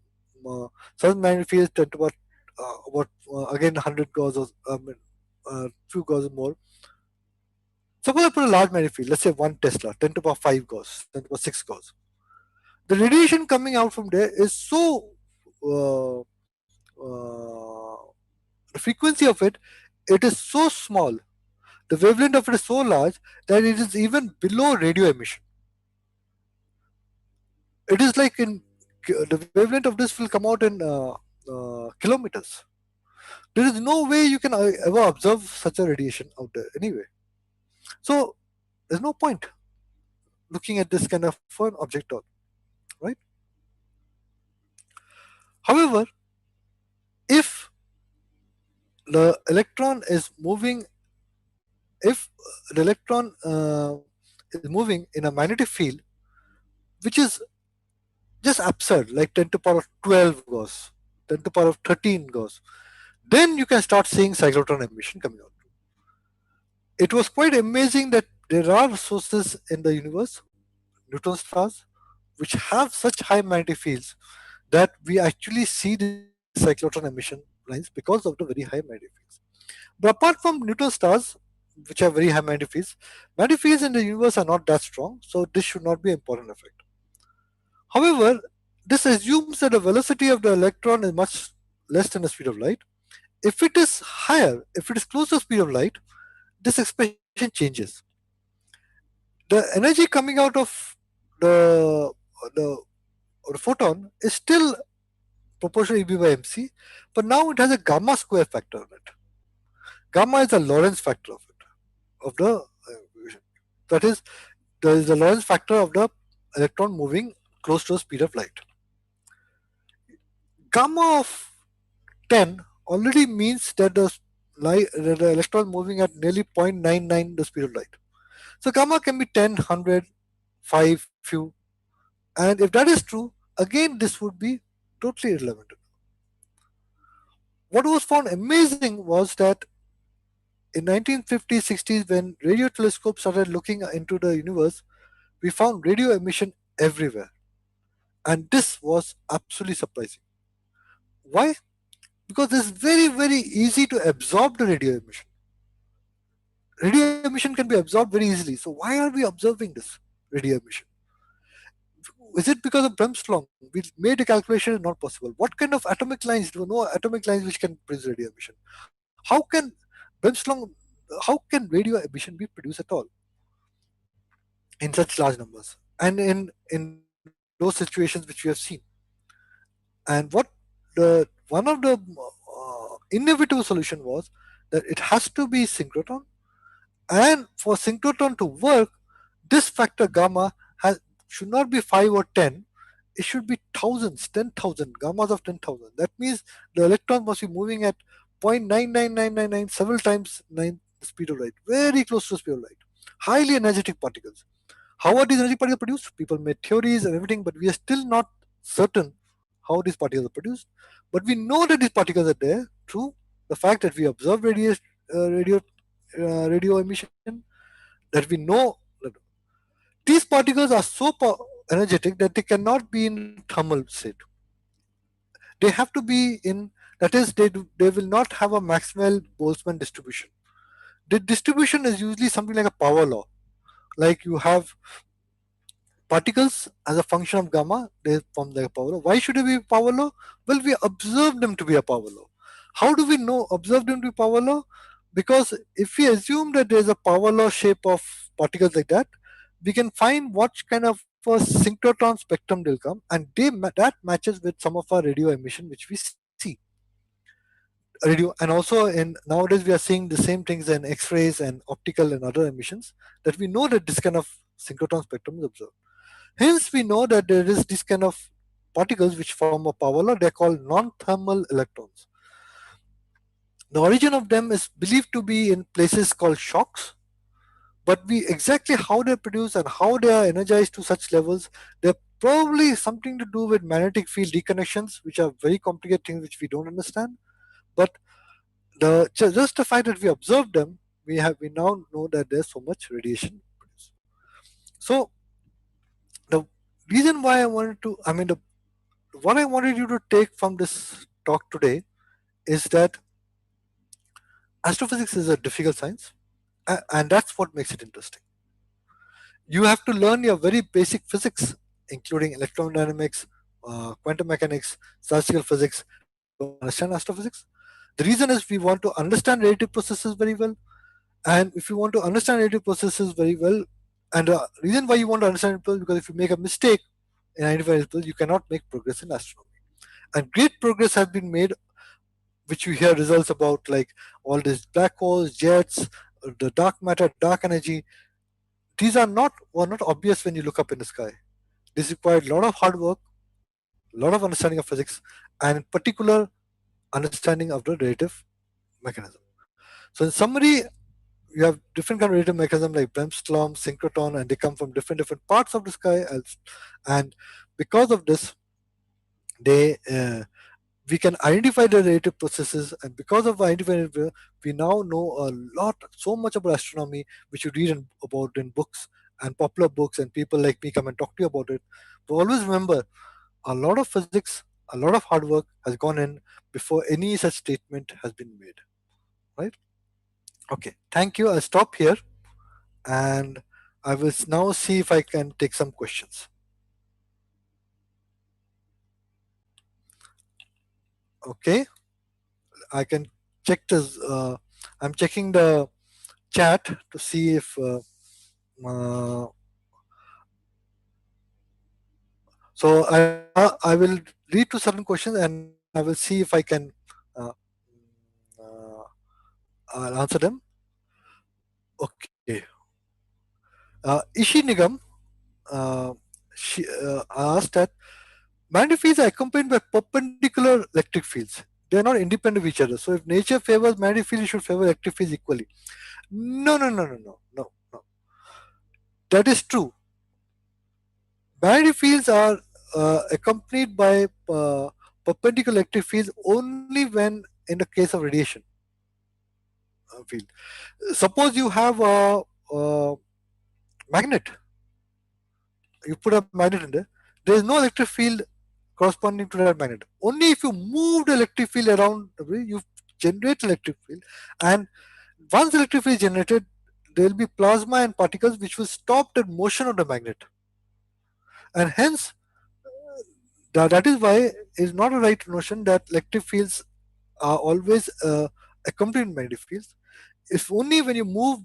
Sun's magnetic field is 10 to again 100 gauss or few gauss or more. Suppose I put a large magnetic field, let's say 1 Tesla, 10 to the power 5 gauss, 10 to the power 6 gauss. The radiation coming out from there is so uh, the frequency of it is so small, the wavelength of it is so large that it is even below radio emission. It is like in the wavelength of this will come out in kilometers. There is no way you can ever observe such a radiation out there anyway. So there's no point looking at this kind of an object all, right? However, if the electron is moving, if the electron is moving in a magnetic field, which is just absurd, like 10 to the power of 12 gauss, 10 to the power of 13 gauss, then you can start seeing cyclotron emission coming out. It was quite amazing that there are sources in the universe, neutron stars, which have such high magnetic fields that we actually see the cyclotron emission lines because of the very high magnetic fields. But apart from neutron stars, which have very high magnetic fields in the universe are not that strong, so this should not be an important effect. However, this assumes that the velocity of the electron is much less than the speed of light. If it is higher, if it is close to the speed of light, this expression changes. The energy coming out of the the, the photon is still proportional EB by MC, but now it has a gamma square factor on it. Gamma is the Lorentz factor of it, of the that is, there is the Lorentz factor of the electron moving close to the speed of light. Gamma of 10 already means that the electron moving at nearly 0.99 the speed of light. So gamma can be 10, 100, 5, few. And if that is true, again this would be totally irrelevant. What was found amazing was that in 1950s, 60s, when radio telescopes started looking into the universe, we found radio emission everywhere. And this was absolutely surprising. Why? Because it's very, very easy to absorb the radio emission. Radio emission can be absorbed very easily. So why are we observing this radio emission? Is it because of Bremsstrahlung? We made a calculation is not possible. What kind of atomic lines? Do you know atomic lines which can produce radio emission? How can Bremsstrahlung? How can radio emission be produced at all in such large numbers and in those situations which we have seen? And what the one of the innovative solution was that it has to be synchrotron, and for synchrotron to work, this factor gamma should not be 5 or 10, it should be thousands, 10,000, gammas of 10,000. That means the electron must be moving at 0.99999 several times 9 the speed of light, very close to the speed of light. Highly energetic particles. How are these energetic particles produced? People made theories and everything, but we are still not certain how these particles are produced. But we know that these particles are there through the fact that we observe radio emission, that we know that these particles are so energetic that they cannot be in thermal state. They have to be in, that is, they will not have a Maxwell-Boltzmann distribution. The distribution is usually something like a power law. Like you have particles as a function of gamma, they form the power law. Why should it be a power law? Well, we observe them to be a power law. How do we know observe them to be power law? Because if we assume that there is a power law shape of particles like that, we can find what kind of a synchrotron spectrum they'll come, and that matches with some of our radio emission which we see. radio, and also in nowadays we are seeing the same things in X-rays and optical and other emissions, that we know that this kind of synchrotron spectrum is observed. Hence, we know that there is this kind of particles which form a paraboloid. They're called non-thermal electrons. The origin of them is believed to be in places called shocks, but we exactly how they're produced and how they are energized to such levels, they're probably something to do with magnetic field deconnections, which are very complicated things which we don't understand. But just the fact that we observed them, we now know that there's so much radiation produced. So the reason why I wanted to, I mean, what I wanted you to take from this talk today is that astrophysics is a difficult science, and that's what makes it interesting. You have to learn your very basic physics, including electrodynamics, quantum mechanics, statistical physics, to understand astrophysics. The reason is we want to understand radiative processes very well, and if you want to understand radiative processes very well, and the reason why you want to understand it well, because if you make a mistake in identifying it, you cannot make progress in astronomy. And great progress has been made, which you hear results about, like all these black holes, jets, the dark matter, dark energy. These are not were not obvious when you look up in the sky. This required a lot of hard work, a lot of understanding of physics, and in particular understanding of the radiative mechanism. So in summary, you have different kind of radiative mechanism like Bremsstrahlung, Synchrotron, and they come from different parts of the sky. And because of this, they we can identify the radiative processes, and because of identifying it, we now know a lot, so much about astronomy, which you read about in books and popular books, and people like me come and talk to you about it. But always remember, a lot of physics, a lot of hard work has gone in before any such statement has been made. Right? Okay. Thank you. I'll stop here, and I will now see if I can take some questions. Okay. I can check this. I'm checking the chat to see if so I will read to certain questions, and I will see if I can uh, uh, I'll answer them. Okay. Ishi Nigam, uh, she asked that magnetic fields are accompanied by perpendicular electric fields. They are not independent of each other. So if nature favors magnetic fields, it should favor electric fields equally. No, no, no, no, no, no, no. That is true. Magnetic fields are accompanied by perpendicular electric fields only when in the case of radiation field. Suppose you have a magnet, you put a magnet in there is no electric field corresponding to that magnet. Only if you move the electric field around, you generate electric field, and once electric field is generated, there will be plasma and particles which will stop the motion of the magnet, and hence that is why it's not a right notion that electric fields are always accompanied magnetic fields. It's only when you move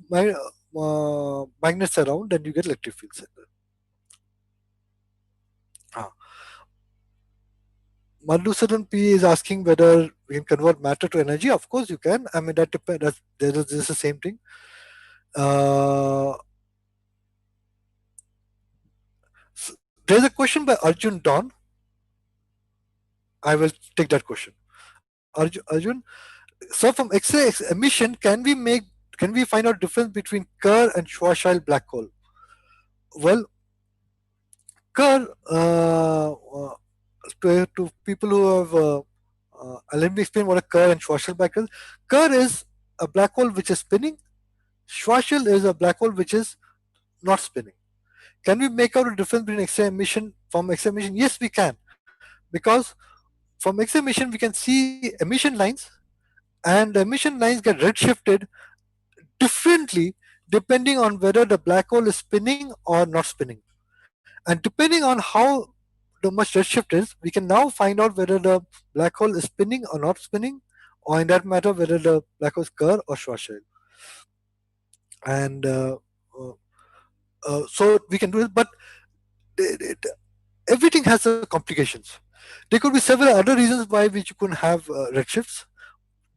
magnets around, then you get electric fields. Ah. Madhusudan P is asking whether we can convert matter to energy. Of course, you can. I mean, that depends. This is the same thing. Uh, there's a question by Arjun Don. I will take that question. Arjun, so from X-ray emission, can we find out difference between Kerr and Schwarzschild black hole? Well, Kerr, to people who have, let me explain what a Kerr and Schwarzschild black hole is. Kerr is a black hole which is spinning. Schwarzschild is a black hole which is not spinning. Can we make out a difference between X-ray emission from X-ray emission? Yes, we can, because from X-ray emission we can see emission lines, and the emission lines get redshifted differently depending on whether the black hole is spinning or not spinning. And depending on how the much redshift is, we can now find out whether the black hole is spinning or not spinning, or in that matter, whether the black hole is Kerr or Schwarzschild. And so we can do it, but everything has complications. There could be several other reasons why which you couldn't have redshifts.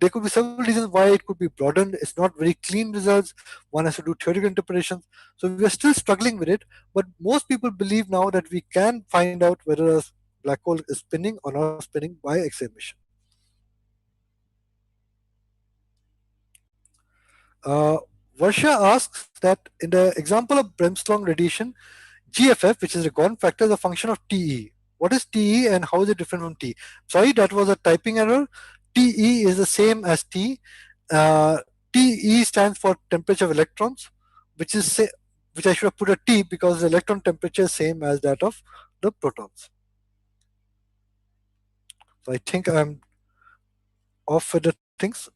there could be several reasons why it could be broadened. It's not very clean results. One has to do theoretical interpretations. So we are still struggling with it. But most people believe now that we can find out whether a black hole is spinning or not spinning by X-ray emission. Uh, Varsha asks that in the example of Bremsstrahlung radiation, GFF, which is a Recurrent factor, is a function of TE. What is TE and how is it different from T? Sorry, that was a typing error. TE is the same as T. Uh, TE stands for temperature of electrons, which is which I should have put a T because the electron temperature is same as that of the protons. So I think I'm off with the things.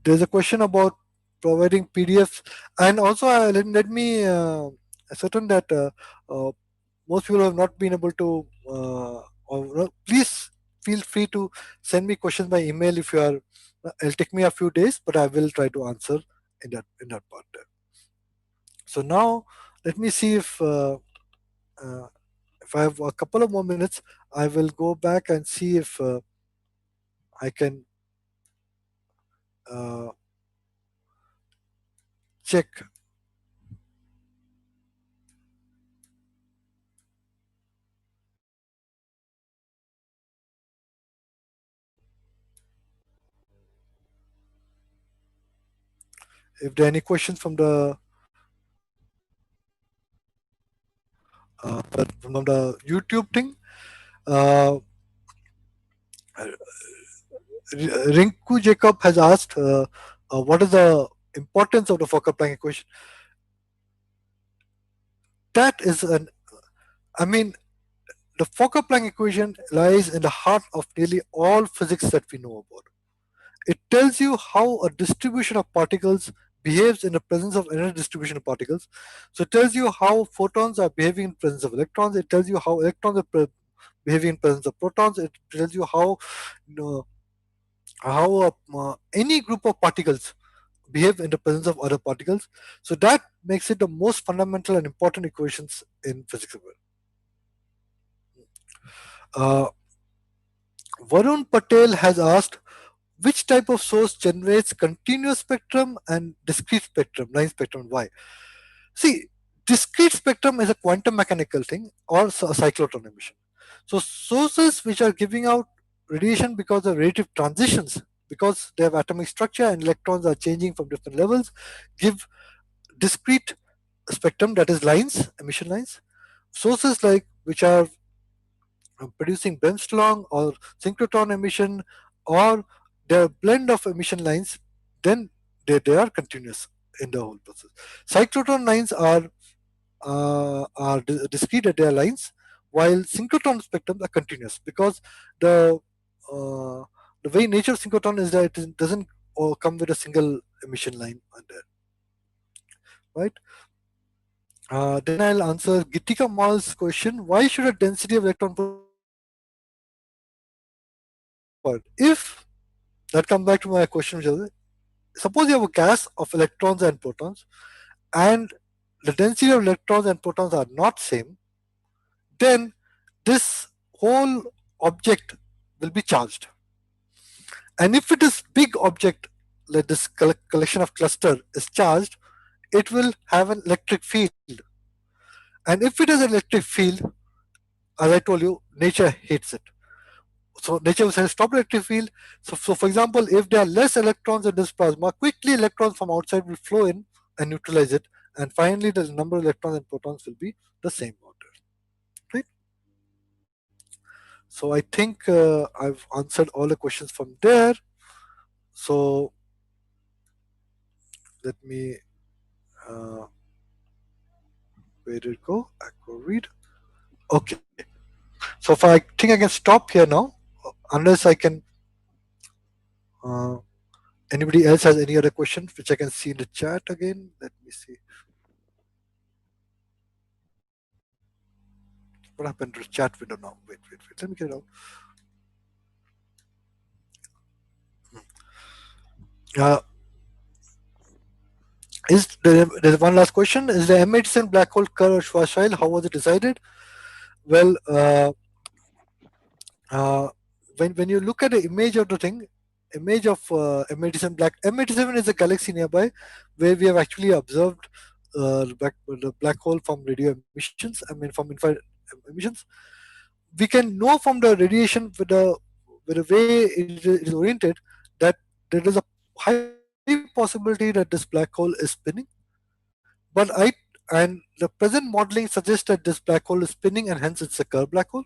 There's a question about providing PDFs, and also let me ascertain that most people have not been able to. Please feel free to send me questions by email if you are. It'll take me a few days, but I will try to answer in that part. There. So now let me see uh, if I have a couple of more minutes. I will go back and see if I can uh, check if there are any questions from the YouTube thing. Uh, Rinku Jacob has asked, what is the importance of the Fokker-Planck equation? That is I mean, the Fokker-Planck equation lies in the heart of nearly all physics that we know about. It tells you how a distribution of particles behaves in the presence of another distribution of particles. So it tells you how photons are behaving in presence of electrons. It tells you how electrons are behaving in presence of protons. It tells you how any group of particles behave in the presence of other particles. So that makes it the most fundamental and important equations in physics. Uh, Varun Patel has asked which type of source generates continuous spectrum and discrete spectrum, line spectrum, and why? See, discrete spectrum is a quantum mechanical thing or a cyclotron emission. So sources which are giving out radiation because of radiative transitions, because they have atomic structure and electrons are changing from different levels, give discrete spectrum, that is lines, emission lines. Sources like which are producing Bremsstrahlung or Synchrotron emission or their blend of emission lines, then they are continuous in the whole process. Cyclotron lines are discrete at their lines, while synchrotron spectrums are continuous because the uh, the way nature of synchrotron is that it doesn't come with a single emission line on there, right? Then I'll answer Gitika Mal's question: why should a density of electron part? If that comes back to my question, which is, suppose you have a gas of electrons and protons, and the density of electrons and protons are not same, then this whole object will be charged. And if it is big object, like this collection of cluster is charged, it will have an electric field. And if it has an electric field, as I told you, nature hates it. So nature will say stop electric field. So for example, if there are less electrons in this plasma, quickly electrons from outside will flow in and neutralize it. And finally, the number of electrons and protons will be the same order. Right? So I think I've answered all the questions from there. So let me, where did it go? Acro read. Okay. So if I think I can stop here now, unless I can, uh, anybody else has any other questions which I can see in the chat again. Let me see. What happened to the chat window now? Wait. Let me get it out. Uh, there's one last question. Is the M87 black hole curve Schwarzschild? How was it decided? Well, uh, when you look at the image of the thing, image of M87 is a galaxy nearby where we have actually observed the black hole from radio emissions. I mean, from infrared emissions. We can know from the radiation with the way it is oriented that there is a high possibility that this black hole is spinning. But the present modeling suggests that this black hole is spinning and hence it's a curved black hole.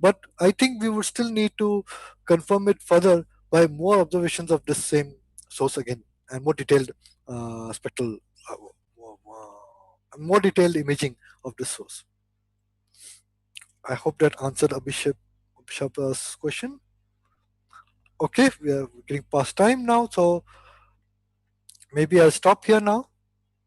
But I think we would still need to confirm it further by more observations of this same source again and more detailed spectral, more detailed imaging of this source. I hope that answered Abhishek's question. Okay, we are getting past time now, so maybe I'll stop here now.